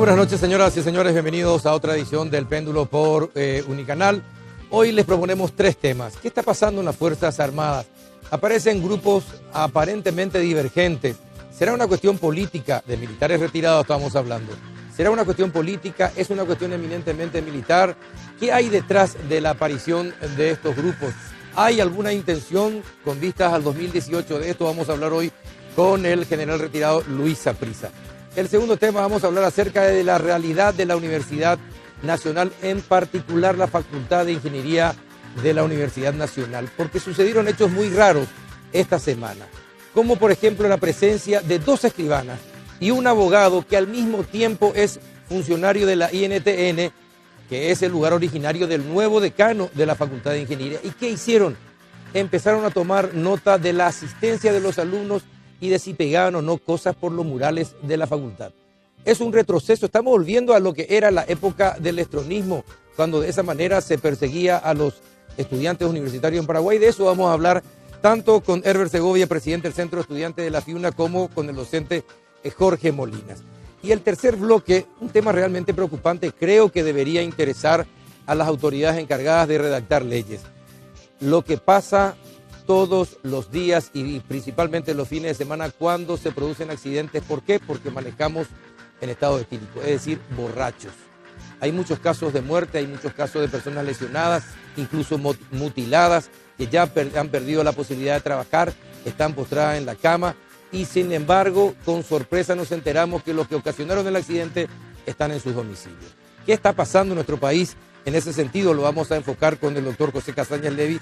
buenas noches, señoras y señores. Bienvenidos a otra edición del Péndulo por Unicanal. Hoy les proponemos tres temas. ¿Qué está pasando en las Fuerzas Armadas? Aparecen grupos aparentemente divergentes. ¿Será una cuestión política? De militares retirados estamos hablando. ¿Será una cuestión política? ¿Es una cuestión eminentemente militar? ¿Qué hay detrás de la aparición de estos grupos? ¿Hay alguna intención con vistas al 2018? De esto vamos a hablar hoy con el general retirado Luis Saprissa. El segundo tema, vamos a hablar acerca de la realidad de la Universidad Nacional, en particular la Facultad de Ingeniería de la Universidad Nacional, porque sucedieron hechos muy raros esta semana, como por ejemplo la presencia de dos escribanas y un abogado que al mismo tiempo es funcionario de la INTN, que es el lugar originario del nuevo decano de la Facultad de Ingeniería. ¿Y qué hicieron? Empezaron a tomar nota de la asistencia de los alumnos y de si pegaban o no cosas por los murales de la facultad. Es un retroceso, estamos volviendo a lo que era la época del estronismo, cuando de esa manera se perseguía a los estudiantes universitarios en Paraguay. De eso vamos a hablar tanto con Herbert Segovia, presidente del Centro de Estudiantes de la FIUNA, como con el docente Jorge Molinas. Y el tercer bloque, un tema realmente preocupante, creo que debería interesar a las autoridades encargadas de redactar leyes. Lo que pasa todos los días y principalmente los fines de semana cuando se producen accidentes. ¿Por qué? Porque manejamos en estado etílico, es decir, borrachos. Hay muchos casos de muerte, hay muchos casos de personas lesionadas, incluso mutiladas, que ya han perdido la posibilidad de trabajar, están postradas en la cama y sin embargo, con sorpresa nos enteramos que los que ocasionaron el accidente están en sus domicilios. ¿Qué está pasando en nuestro país? En ese sentido lo vamos a enfocar con el doctor José Casañas Levy,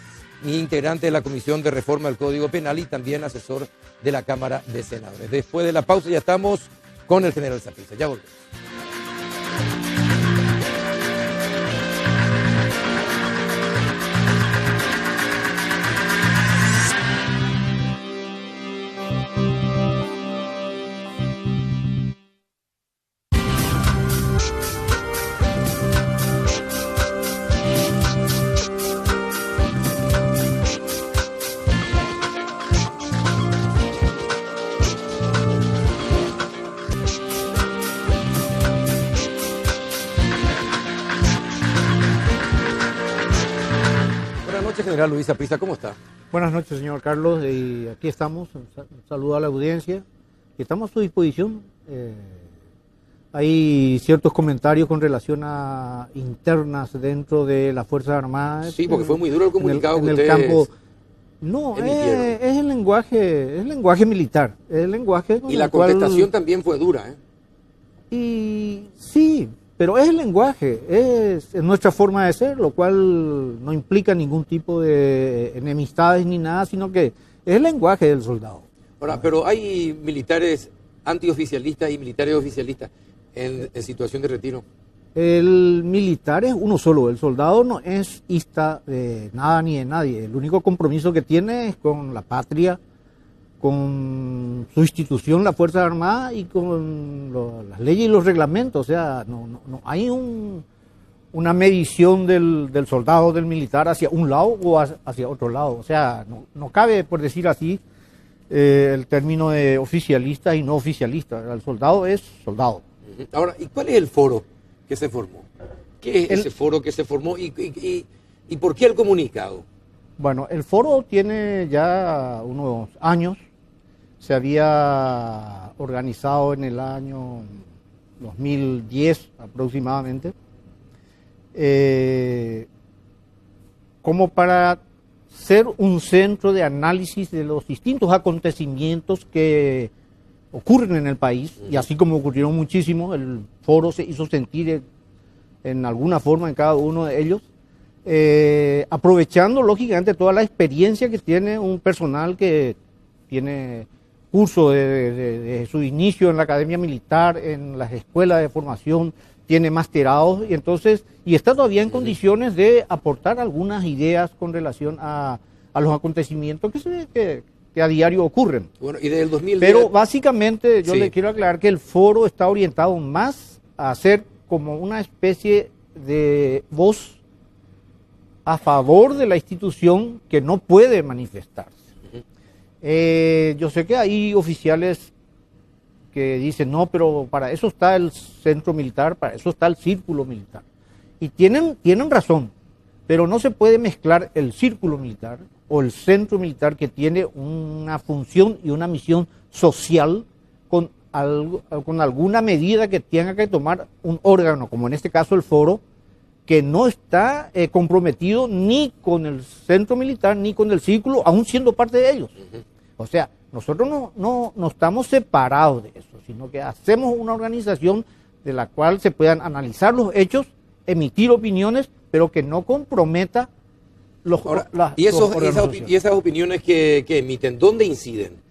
integrante de la Comisión de Reforma del Código Penal y también asesor de la Cámara de Senadores. Después de la pausa ya estamos con el general Saprissa. Ya volvemos. General Luis Saprissa, ¿cómo está? Buenas noches, señor Carlos, y aquí estamos, un saludo a la audiencia, y estamos a su disposición. Hay ciertos comentarios con relación a internas dentro de las Fuerzas Armadas. Sí, porque fue muy duro el comunicado en el campo. No, es el lenguaje militar, es el lenguaje y la contestación también fue dura, ¿eh? Y sí, pero es el lenguaje, es nuestra forma de ser, lo cual no implica ningún tipo de enemistades ni nada, sino que es el lenguaje del soldado. Ahora, pero hay militares antioficialistas y militares oficialistas en situación de retiro. El militar es uno solo, el soldado no es hista de nada ni de nadie. El único compromiso que tiene es con la patria, con su institución, la Fuerza Armada, y con las leyes y los reglamentos. O sea, no hay una medición del soldado, del militar, hacia un lado o hacia otro lado. O sea, no cabe, por decir así, el término de oficialista y no oficialista. El soldado es soldado. Ahora, ¿y cuál es el foro que se formó? ¿Qué es ese foro que se formó y por qué el comunicado? Bueno, el foro tiene ya unos años. Se había organizado en el año 2010 aproximadamente, como para ser un centro de análisis de los distintos acontecimientos que ocurren en el país, y así como ocurrieron muchísimos, el foro se hizo sentir en alguna forma en cada uno de ellos, aprovechando lógicamente toda la experiencia que tiene un personal que tiene curso de su inicio en la academia militar, en las escuelas de formación, tiene masterados, y está todavía en condiciones de aportar algunas ideas con relación a los acontecimientos que a diario ocurren. Bueno, y desde el 2010... Pero básicamente yo le quiero aclarar que el foro está orientado más a ser como una especie de voz a favor de la institución que no puede manifestarse. Yo sé que hay oficiales que dicen, no, pero para eso está el centro militar, para eso está el círculo militar. Y tienen razón, pero no se puede mezclar el círculo militar o el centro militar, que tiene una función y una misión social, con alguna medida que tenga que tomar un órgano, como en este caso el foro, que no está comprometido ni con el centro militar ni con el círculo, aún siendo parte de ellos. O sea, nosotros no estamos separados de eso, sino que hacemos una organización de la cual se puedan analizar los hechos, emitir opiniones, pero que no comprometa y esas opiniones que emiten, ¿dónde inciden?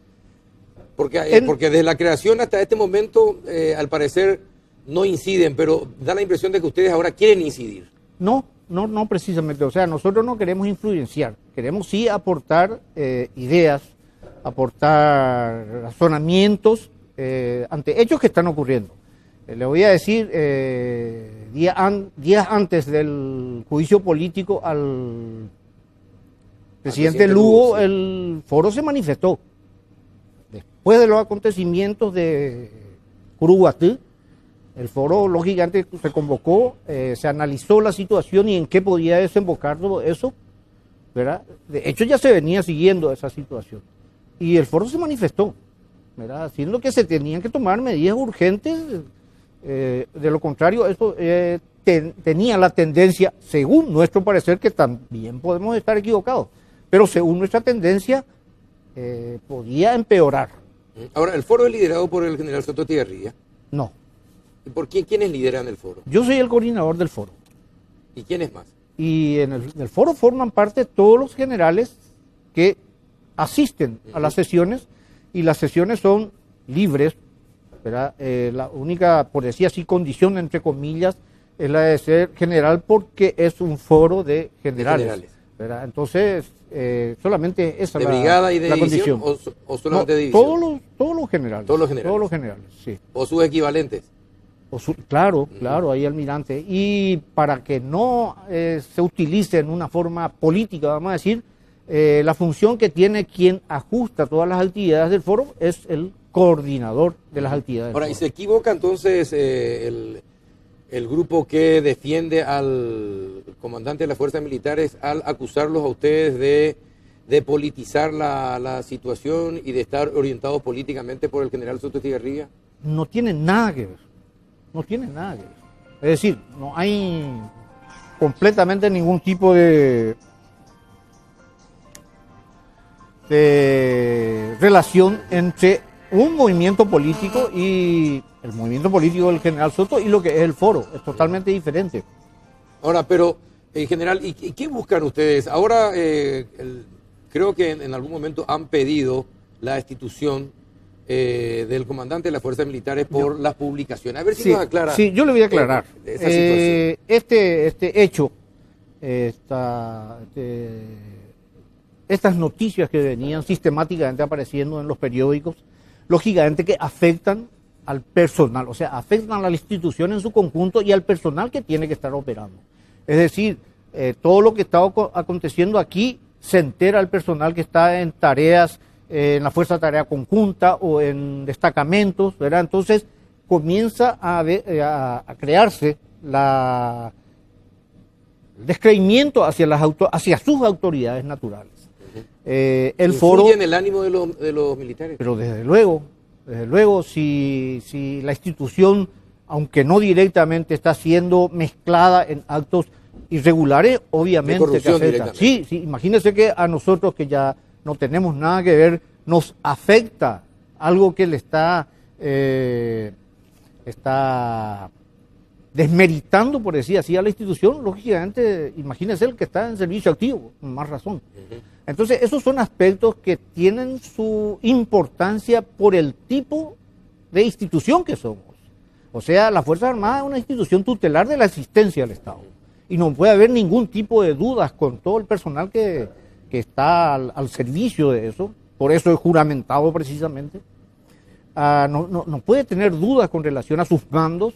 Porque desde la creación hasta este momento, al parecer, no inciden, pero da la impresión de que ustedes ahora quieren incidir. No precisamente. O sea, nosotros no queremos influenciar, queremos sí aportar ideas, aportar razonamientos ante hechos que están ocurriendo. Le voy a decir, días antes del juicio político al presidente Lugo, sí, el foro se manifestó. Después de los acontecimientos de Curuguatí, el foro, lógicamente, se convocó, se analizó la situación y en qué podía desembocar todo eso, ¿verdad? De hecho, ya se venía siguiendo esa situación. Y el foro se manifestó, ¿verdad? Haciendo que se tenían que tomar medidas urgentes. De lo contrario, eso tenía la tendencia, según nuestro parecer, que también podemos estar equivocados, pero según nuestra tendencia, podía empeorar. Ahora, ¿el foro es liderado por el general Soto Etigarribia? No. ¿Y por quiénes lideran el foro? Yo soy el coordinador del foro. ¿Y quiénes más? Y en el foro forman parte todos los generales que asisten a las sesiones, y las sesiones son libres, ¿verdad? La única, por decir así, condición, entre comillas, es la de ser general, porque es un foro de generales. ¿Verdad? Entonces, solamente esa es brigada y de la condición. ¿O solamente de división? Todos los generales. Todos los generales. Todos los generales, sí. ¿O sus equivalentes? Claro, hay almirante. Y para que no se utilice en una forma política, vamos a decir, la función que tiene quien ajusta todas las actividades del foro es el coordinador de las actividades. Ahora, ¿y se equivoca entonces el grupo que defiende al comandante de las fuerzas militares al acusarlos a ustedes de politizar la situación y de estar orientados políticamente por el general Soto Etigarribia? No tiene nada que ver. No tiene nada que ver. Es decir, no hay completamente ningún tipo de relación entre un movimiento político y el movimiento político del general Soto y lo que es el foro. Es totalmente diferente. Ahora, pero, en general, ¿y qué buscan ustedes? Ahora, creo que en algún momento han pedido la destitución del comandante de las fuerzas militares por las publicaciones. A ver si nos aclara. Sí, yo le voy a aclarar. Esa situación. Este hecho, estas noticias que venían sistemáticamente apareciendo en los periódicos, lógicamente que afectan al personal, o sea, afectan a la institución en su conjunto y al personal que tiene que estar operando. Es decir, todo lo que está aconteciendo aquí se entera el personal que está en tareas, en la Fuerza de Tarea Conjunta o en destacamentos, ¿verdad? Entonces comienza a crearse el descreimiento hacia sus autoridades naturales. El foro en el ánimo de los militares. Pero desde luego, si la institución, aunque no directamente, está siendo mezclada en actos irregulares, obviamente que afecta. Sí, imagínense que a nosotros, que ya no tenemos nada que ver, nos afecta algo que le está desmeritando, por decir así, a la institución. Lógicamente, imagínense el que está en servicio activo, con más razón. Entonces, esos son aspectos que tienen su importancia por el tipo de institución que somos. O sea, la Fuerza Armada es una institución tutelar de la existencia del Estado. Y no puede haber ningún tipo de dudas con todo el personal que está al servicio de eso. Por eso es juramentado precisamente. No puede tener dudas con relación a sus mandos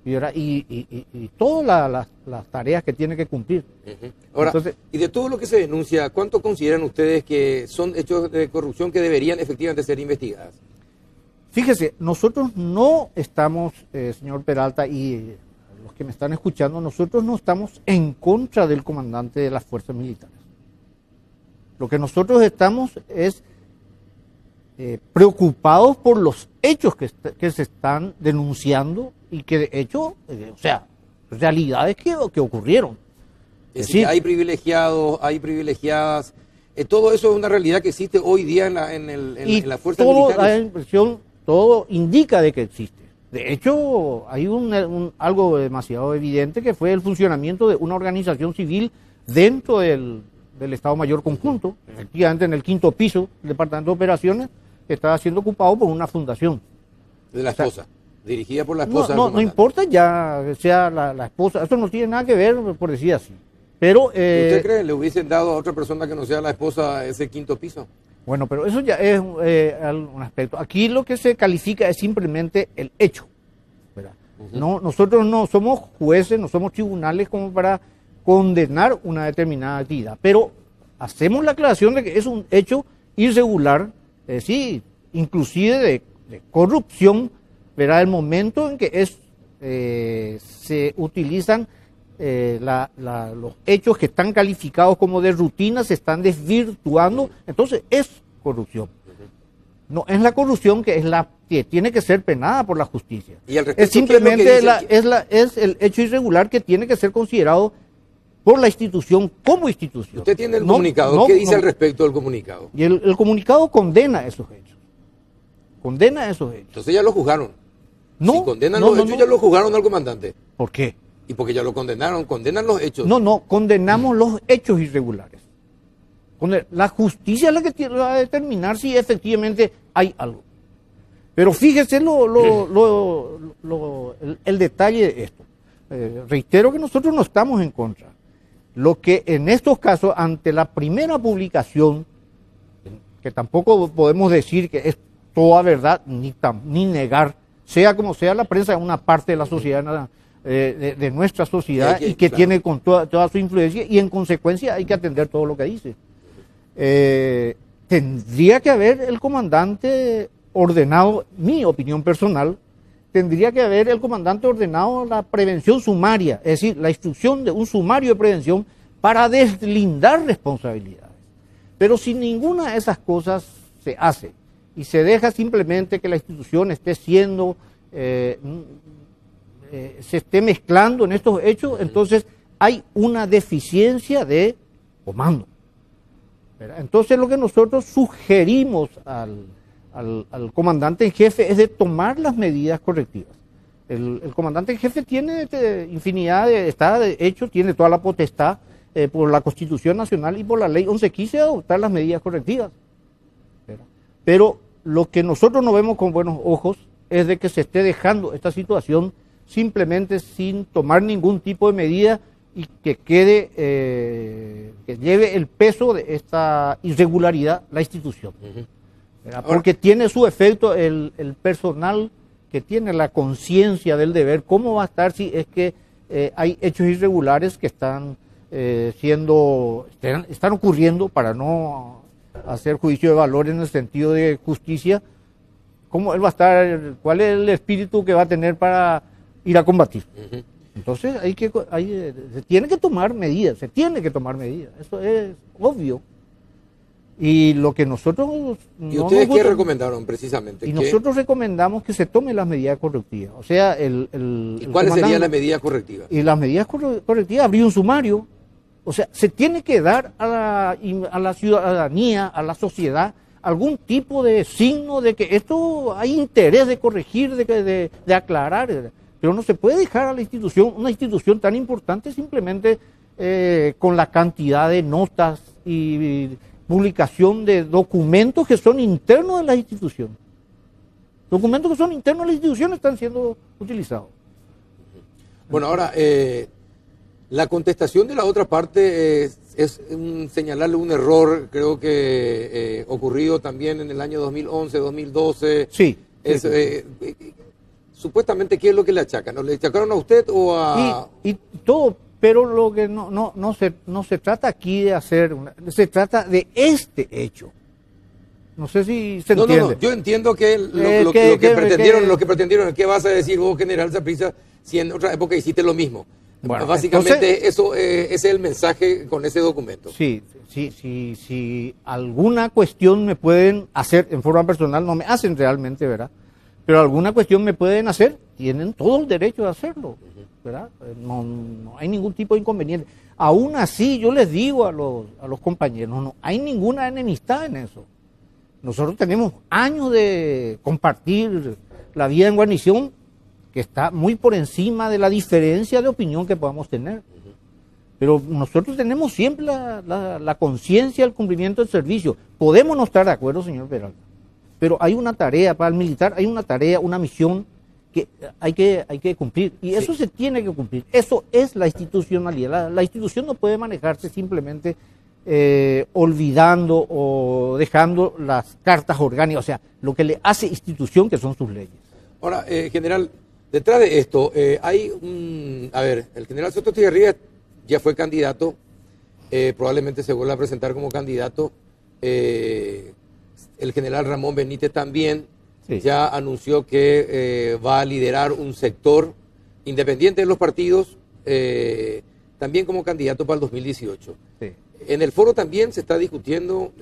y todas las tareas que tiene que cumplir. Ahora, entonces, y de todo lo que se denuncia, ¿cuánto consideran ustedes que son hechos de corrupción que deberían efectivamente ser investigadas? Fíjese, nosotros no estamos, señor Peralta, y los que me están escuchando, nosotros no estamos en contra del comandante de las fuerzas militares. Lo que nosotros estamos es preocupados por los hechos que se están denunciando y que de hecho, o sea, realidades que ocurrieron. Es decir, que hay privilegiados, hay privilegiadas. Todo eso es una realidad que existe hoy día en las fuerzas militares. La impresión, todo indica de que existe. De hecho, hay algo demasiado evidente que fue el funcionamiento de una organización civil dentro del Estado Mayor Conjunto, efectivamente en el 5º piso del Departamento de Operaciones, que estaba siendo ocupado por una fundación. De la esposa, dirigida por la esposa. No importa ya sea la esposa, eso no tiene nada que ver, por decir así. Pero, ¿usted cree que le hubiesen dado a otra persona que no sea la esposa ese 5º piso? Bueno, pero eso ya es un aspecto. Aquí lo que se califica es simplemente el hecho, ¿verdad? No, nosotros no somos jueces, no somos tribunales como para condenar una determinada actividad, pero hacemos la aclaración de que es un hecho irregular, sí, inclusive de corrupción, ¿verdad? El momento en que se utilizan los hechos que están calificados como de rutina se están desvirtuando, entonces es corrupción. No es la corrupción que tiene que ser penada por la justicia. ¿Y al respecto, es simplemente es el hecho irregular que tiene que ser considerado por la institución como institución. Usted tiene el comunicado. ¿Qué dice al respecto del comunicado? Y el comunicado condena esos hechos. Condena esos hechos. Entonces ya lo juzgaron. No, si condenan los hechos, ya lo juzgaron al comandante. ¿Por qué? Y porque ya lo condenaron, condenan los hechos. No, condenamos los hechos irregulares. La justicia es la que va a determinar si efectivamente hay algo. Pero fíjese el detalle de esto. Reitero que nosotros no estamos en contra. Lo que en estos casos, ante la primera publicación, que tampoco podemos decir que es toda verdad, ni negar, sea como sea, la prensa es una parte de la sociedad, de nuestra sociedad, y que claro, tiene con toda su influencia, y en consecuencia hay que atender todo lo que dice. Tendría que haber el comandante ordenado, mi opinión personal, tendría que haber el comandante ordenado la prevención sumaria, es decir, la instrucción de un sumario de prevención para deslindar responsabilidades. Pero si ninguna de esas cosas se hace y se deja simplemente que la institución esté siendo, se esté mezclando en estos hechos, entonces hay una deficiencia de comando. Entonces lo que nosotros sugerimos al comandante en jefe es de tomar las medidas correctivas. El comandante en jefe tiene infinidad de hechos, tiene toda la potestad por la Constitución Nacional y por la Ley 1115 de adoptar las medidas correctivas. Pero lo que nosotros no vemos con buenos ojos es de que se esté dejando esta situación simplemente sin tomar ningún tipo de medida y que quede, que lleve el peso de esta irregularidad la institución. Porque tiene su efecto el personal que tiene la conciencia del deber. ¿Cómo va a estar si es que hay hechos irregulares que están ocurriendo, para no hacer juicio de valor en el sentido de justicia? ¿Cómo él va a estar? ¿Cuál es el espíritu que va a tener para ir a combatir? Entonces se tiene que tomar medidas, eso es obvio. Y lo que nosotros... ¿Y ustedes qué recomendaron precisamente? Nosotros recomendamos que se tomen las medidas correctivas. O sea, ¿Y cuáles serían las medidas correctivas? Y las medidas correctivas, abrir un sumario. O sea, se tiene que dar a la ciudadanía, a la sociedad, algún tipo de signo de que esto hay interés de corregir, de aclarar. Pero no se puede dejar a la institución, una institución tan importante, simplemente con la cantidad de notas y publicación de documentos que son internos de la institución. Documentos que son internos de la institución están siendo utilizados. Bueno, ahora, la contestación de la otra parte es señalarle un error, creo que ocurrido también en el año 2011, 2012. Sí. Supuestamente, ¿qué es lo que le achacan? ¿No le achacaron a usted o a...? Y todo, pero lo que no se trata aquí de hacer, se trata de este hecho. No sé si se No, entiende. yo entiendo que lo que pretendieron, ¿qué vas a decir vos, General Saprissa, si en otra época hiciste lo mismo? Bueno, básicamente ese es el mensaje con ese documento. Si alguna cuestión me pueden hacer en forma personal, no me hacen realmente, ¿verdad? Pero alguna cuestión me pueden hacer, tienen todo el derecho de hacerlo, ¿verdad? No hay ningún tipo de inconveniente. Aún así, yo les digo a los compañeros, no hay ninguna enemistad en eso. Nosotros tenemos años de compartir la vida en guarnición que está muy por encima de la diferencia de opinión que podamos tener. Pero nosotros tenemos siempre la conciencia del cumplimiento del servicio. Podemos no estar de acuerdo, señor Peralta, pero hay una tarea para el militar, hay una tarea, una misión que hay que cumplir. Y eso se tiene que cumplir. Eso es la institucionalidad. La institución no puede manejarse simplemente olvidando o dejando las cartas orgánicas, o sea, lo que le hace institución, que son sus leyes. Ahora, general, detrás de esto hay el general Soto Estigarribia ya fue candidato, probablemente se vuelva a presentar como candidato, el general Ramón Benítez también ya anunció que va a liderar un sector independiente de los partidos, también como candidato para el 2018. Sí. ¿En el foro también se está discutiendo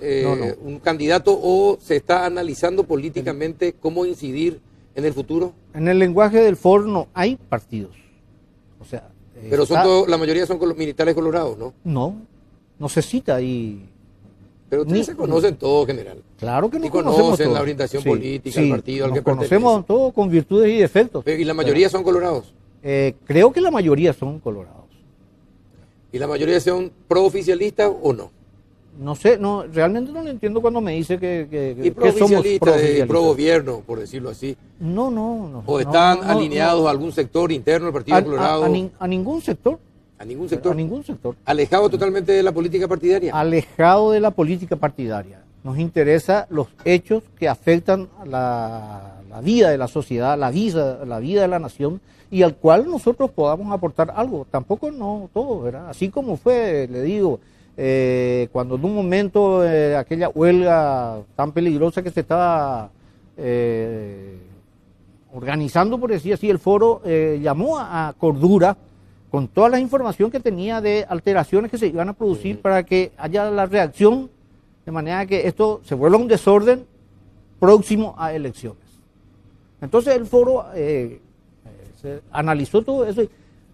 un candidato o se está analizando políticamente cómo incidir en el futuro? En el lenguaje del foro no hay partidos. O sea, pero la mayoría son militares colorados, ¿no? No se cita ahí. Pero ustedes se conocen todos, general. Claro que nos conocemos todos. La orientación política, el partido al que conocemos todos con virtudes y defectos. ¿Y la mayoría son colorados? Creo que la mayoría son colorados. ¿Y la mayoría son pro-oficialistas o no? No sé, realmente no lo entiendo cuando me dice que somos pro-gobierno, por decirlo así. No. ¿O están alineados a algún sector interno del Partido Colorado? A ningún sector. ¿A ningún sector? A ningún sector. ¿Alejado totalmente de la política partidaria? Alejado de la política partidaria. Nos interesa los hechos que afectan a la vida de la sociedad, la vida de la nación, y al cual nosotros podamos aportar algo. Tampoco no todo, ¿verdad? Así como fue, le digo, cuando en un momento aquella huelga tan peligrosa que se estaba organizando, por decir así, el foro llamó a cordura con toda la información que tenía de alteraciones que se iban a producir para que haya la reacción, de manera que esto se vuelva un desorden próximo a elecciones. Entonces el foro se analizó todo eso.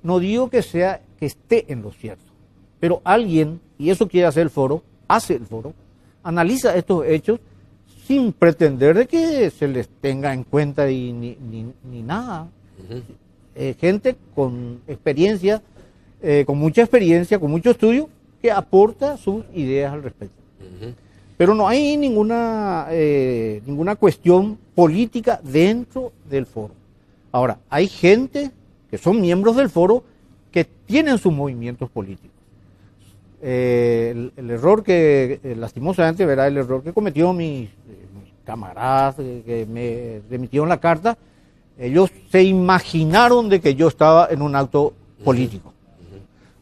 No digo que esté en lo cierto, pero alguien, y eso quiere hacer el foro, hace el foro, analiza estos hechos sin pretender de que se les tenga en cuenta ni nada. Gente con experiencia, con mucha experiencia, con mucho estudio, que aporta sus ideas al respecto. Pero no hay ninguna cuestión política dentro del foro. Ahora, hay gente que son miembros del foro que tienen sus movimientos políticos. El error que, lastimosamente, verá, el error que cometió mis camaradas que me remitieron la carta, ellos se imaginaron de que yo estaba en un acto político,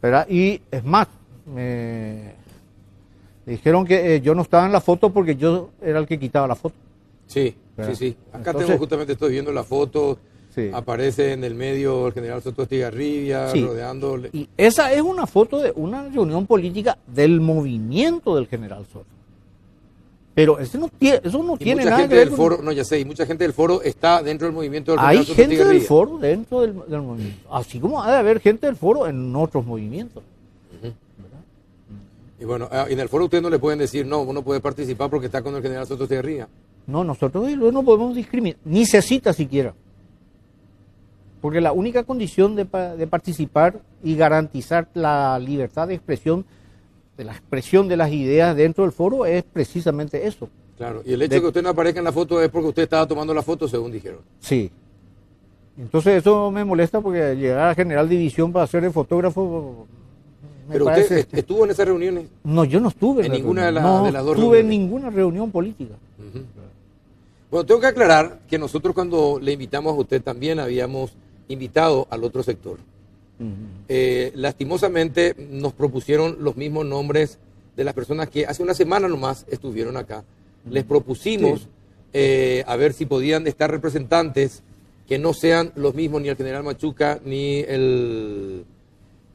¿verdad? Y es más, me dijeron que yo no estaba en la foto porque yo era el que quitaba la foto. Sí. Acá justamente estoy viendo la foto, aparece en el medio el general Soto Estigarribia, rodeándole. Y esa es una foto de una reunión política del movimiento del general Soto. Pero eso no tiene nada que ver con... Foro, y mucha gente del foro está dentro del movimiento del general Soto Hay gente Estigarribia. del foro dentro del movimiento, así como ha de haber gente del foro en otros movimientos. Y bueno, en el foro ustedes no le pueden decir, no, uno puede participar porque está con el general Soto Estigarribia. No, nosotros no podemos discriminar, ni se cita siquiera. Porque la única condición de participar y garantizar la libertad de expresión, de la expresión de las ideas dentro del foro, es precisamente eso. Claro, y el hecho de que usted no aparezca en la foto es porque usted estaba tomando la foto, según dijeron. Sí. Entonces eso me molesta porque llegar a general división para ser el fotógrafo... ¿Pero usted estuvo en esas reuniones? No, yo no estuve en ninguna de las dos reuniones. No estuve en ninguna reunión política. Bueno, tengo que aclarar que nosotros cuando le invitamos a usted también habíamos invitado al otro sector. Lastimosamente nos propusieron los mismos nombres de las personas que hace una semana nomás estuvieron acá. Les propusimos a ver si podían estar representantes que no sean los mismos ni el general Machuca ni el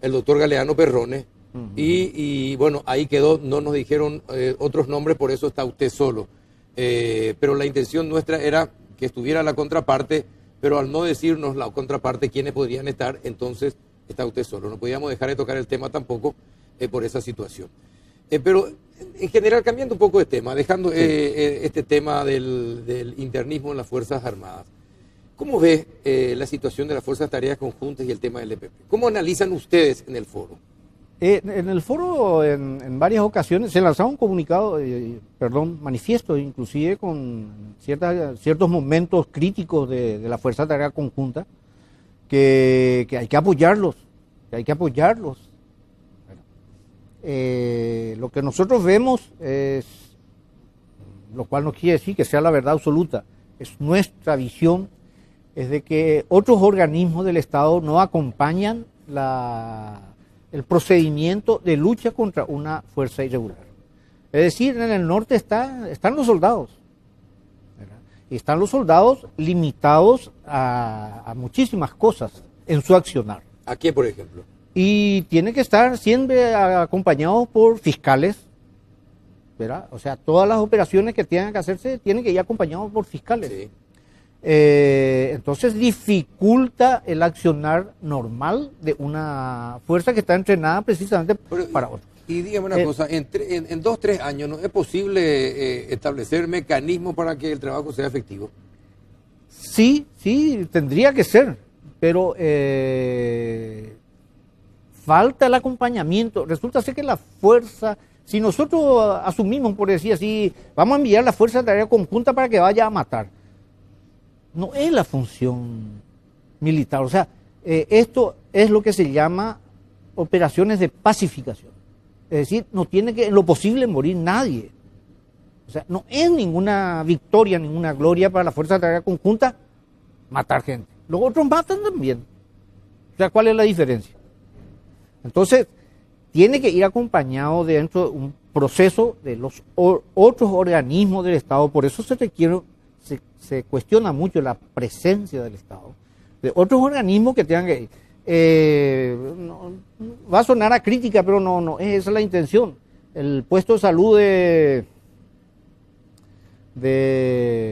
doctor Galeano Perrone. Y bueno, ahí quedó, no nos dijeron otros nombres, por eso está usted solo. Pero la intención nuestra era que estuviera la contraparte, pero al no decirnos la contraparte quiénes podrían estar, entonces está usted solo. No podíamos dejar de tocar el tema tampoco por esa situación. Pero en general, cambiando un poco de tema, dejando este tema del internismo en las Fuerzas Armadas, ¿cómo ve la situación de las Fuerzas de Tareas Conjuntas y el tema del EPP? ¿Cómo analizan ustedes en el foro? En el foro, en varias ocasiones, se lanzaba un comunicado, manifiesto, inclusive con ciertos momentos críticos de la Fuerza de Tarea Conjunta, que hay que apoyarlos, Lo que nosotros vemos es, lo cual no quiere decir que sea la verdad absoluta, es nuestra visión, es de que otros organismos del Estado no acompañan el procedimiento de lucha contra una fuerza irregular. Es decir, en el norte están los soldados, ¿verdad? Y están los soldados limitados a muchísimas cosas en su accionar. ¿A qué, por ejemplo? Y tiene que estar siempre acompañados por fiscales, ¿verdad? O sea, todas las operaciones que tengan que hacerse tienen que ir acompañados por fiscales. Sí. Entonces dificulta el accionar normal de una fuerza que está entrenada precisamente para otro. Y dígame una cosa, en 2-3 años, ¿no es posible establecer mecanismos para que el trabajo sea efectivo? Sí, tendría que ser, pero falta el acompañamiento. Resulta ser que la fuerza, si nosotros asumimos, por decir así, vamos a enviar la fuerza de tarea conjunta para que vaya a matar, no es la función militar. O sea, esto es lo que se llama operaciones de pacificación. Es decir, no tiene que en lo posible morir nadie. O sea, no es ninguna victoria, ninguna gloria para la fuerza de tarea conjunta matar gente. Los otros matan también. O sea, ¿cuál es la diferencia? Entonces, tiene que ir acompañado dentro de un proceso de los otros organismos del Estado. Por eso se cuestiona mucho la presencia del Estado, de otros organismos que tengan que... va a sonar a crítica, pero no, esa es la intención. El puesto de salud de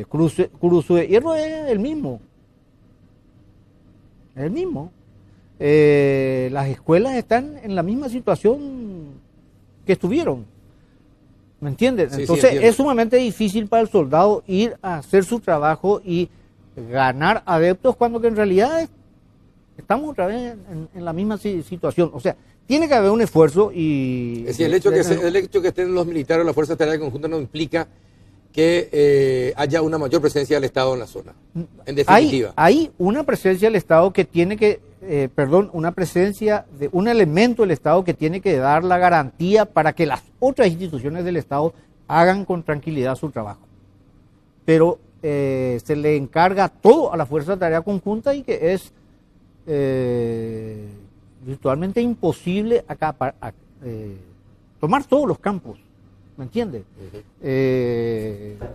Cruz de Hierro es el mismo. Es el mismo. Las escuelas están en la misma situación que estuvieron. ¿Me entiendes? Sí, entonces sí, es sumamente difícil para el soldado ir a hacer su trabajo y ganar adeptos cuando que en realidad estamos otra vez en la misma situación. O sea, tiene que haber un esfuerzo y... Es decir, el hecho que estén los militares o la Fuerza de Tarea Conjunta no implica que haya una mayor presencia del Estado en la zona, en definitiva. Hay una presencia del Estado que tiene que, una presencia de un elemento del Estado que tiene que dar la garantía para que las otras instituciones del Estado hagan con tranquilidad su trabajo. Pero se le encarga todo a la Fuerza de Tarea Conjunta y que es virtualmente imposible tomar todos los campos. ¿Me entiende?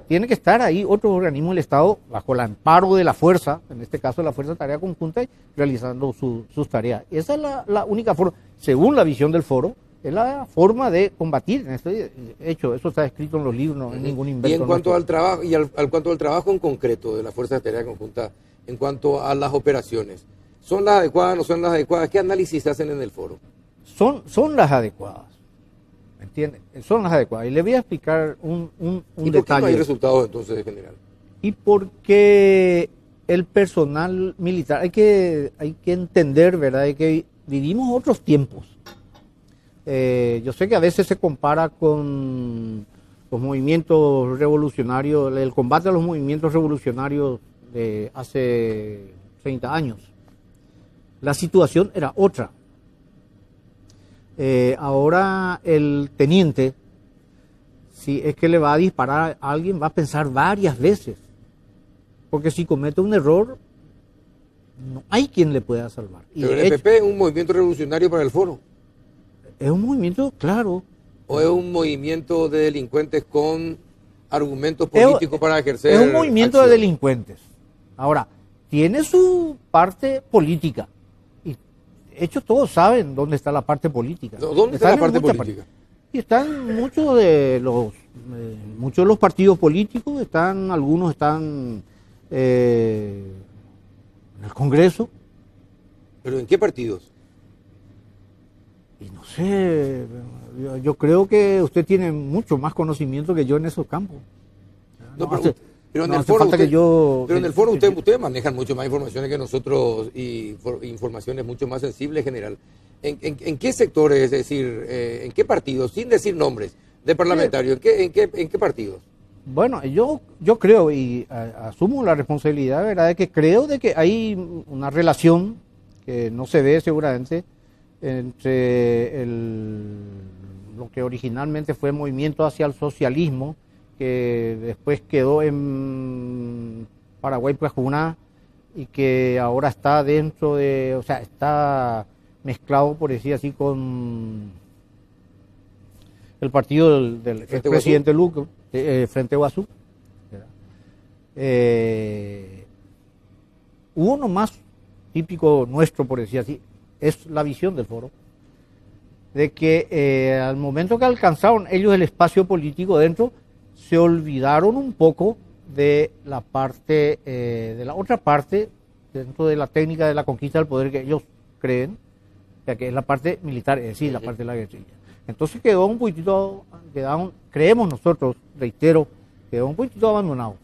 Tiene que estar ahí otro organismo del Estado bajo el amparo de la fuerza, en este caso la Fuerza de Tarea Conjunta, realizando sus tareas. Esa es la única forma, según la visión del foro, es la forma de combatir en este hecho. Eso está escrito en los libros, no es ningún invento. Y en cuanto al trabajo, cuanto al trabajo en concreto de la Fuerza de Tarea Conjunta, en cuanto a las operaciones, ¿son las adecuadas, no son las adecuadas? ¿Qué análisis hacen en el foro? Son las adecuadas. ¿Entiende? Son las adecuadas. Y le voy a explicar un ¿Y detalle. por qué no hay resultados entonces en general? Y porque el personal militar, hay que entender, ¿verdad?, de que vivimos otros tiempos. Yo sé que a veces se compara con los movimientos revolucionarios, el combate a los movimientos revolucionarios de hace 30 años. La situación era otra. Ahora el teniente, si es que le va a disparar a alguien, va a pensar varias veces, porque si comete un error, no hay quien le pueda salvar. Pero el EPP es un movimiento revolucionario para el foro. Es un movimiento, claro. ¿O es un movimiento de delincuentes con argumentos políticos para ejercer. Es un movimiento acción. de delincuentes. Ahora, tiene su parte política. Y de hecho todos saben dónde está la parte política. ¿Dónde está la parte política? Y están muchos de los partidos políticos, algunos están en el Congreso. ¿Pero en qué partidos? Y no sé, yo creo que usted tiene mucho más conocimiento que yo en esos campos. No, pero en el foro ustedes manejan mucho más informaciones que nosotros y informaciones mucho más sensibles en general. ¿En qué sectores, es decir, en qué partidos, sin decir nombres de parlamentarios, en qué partidos? Bueno, yo creo y asumo la responsabilidad, ¿verdad?, de que creo de que hay una relación que no se ve seguramente entre lo que originalmente fue movimiento hacia el socialismo, que después quedó en Paraguay Puajuná y que ahora está dentro de, o sea, está mezclado, por decir así, con el partido del expresidente Luque, Frente Guazú. Uno más típico nuestro, por decir así, es la visión del foro, de que al momento que alcanzaron ellos el espacio político dentro, se olvidaron un poco de la parte, de la otra parte, dentro de la técnica de la conquista del poder que ellos creen, ya que es la parte militar, es decir, la parte de la guerrilla. Entonces quedó un poquitito, creemos nosotros, reitero, quedó un poquitito abandonado,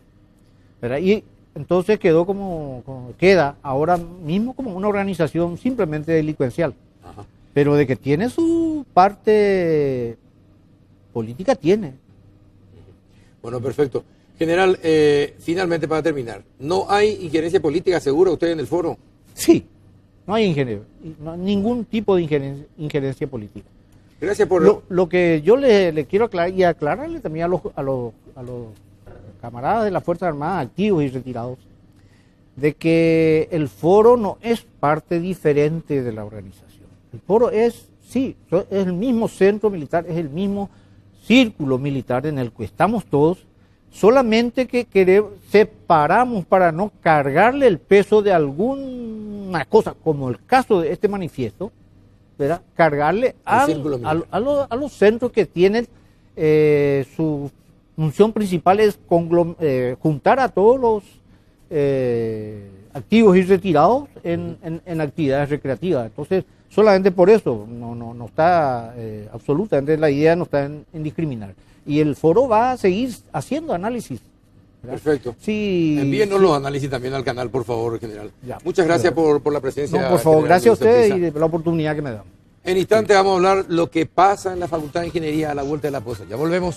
¿verdad? Y entonces quedó queda ahora mismo como una organización simplemente delincuencial. Ajá. Pero de que tiene su parte política, tiene. Bueno, perfecto. General, finalmente para terminar, ¿no hay injerencia política segura usted en el foro? Sí, no hay ningún tipo de injerencia política. Gracias por... Lo que yo le quiero aclarar, y aclararle también a los camaradas de las Fuerzas Armadas, activos y retirados, de que el foro no es parte diferente de la organización. El foro es el mismo centro militar, es el mismo círculo militar en el que estamos todos, solamente que separamos para no cargarle el peso de alguna cosa, como el caso de este manifiesto, ¿verdad? Cargarle a los centros que tienen su función principal es juntar a todos los activos y retirados en actividades recreativas. Entonces, solamente por eso no está absolutamente, la idea no está en discriminar. Y el foro va a seguir haciendo análisis, ¿verdad? Perfecto. Sí, envíenos los análisis también al canal, por favor, general. Ya, muchas gracias por la presencia. No, por favor, gracias a ustedes y la oportunidad que me dan. En instante vamos a hablar lo que pasa en la Facultad de Ingeniería a la vuelta de la pausa. Ya volvemos.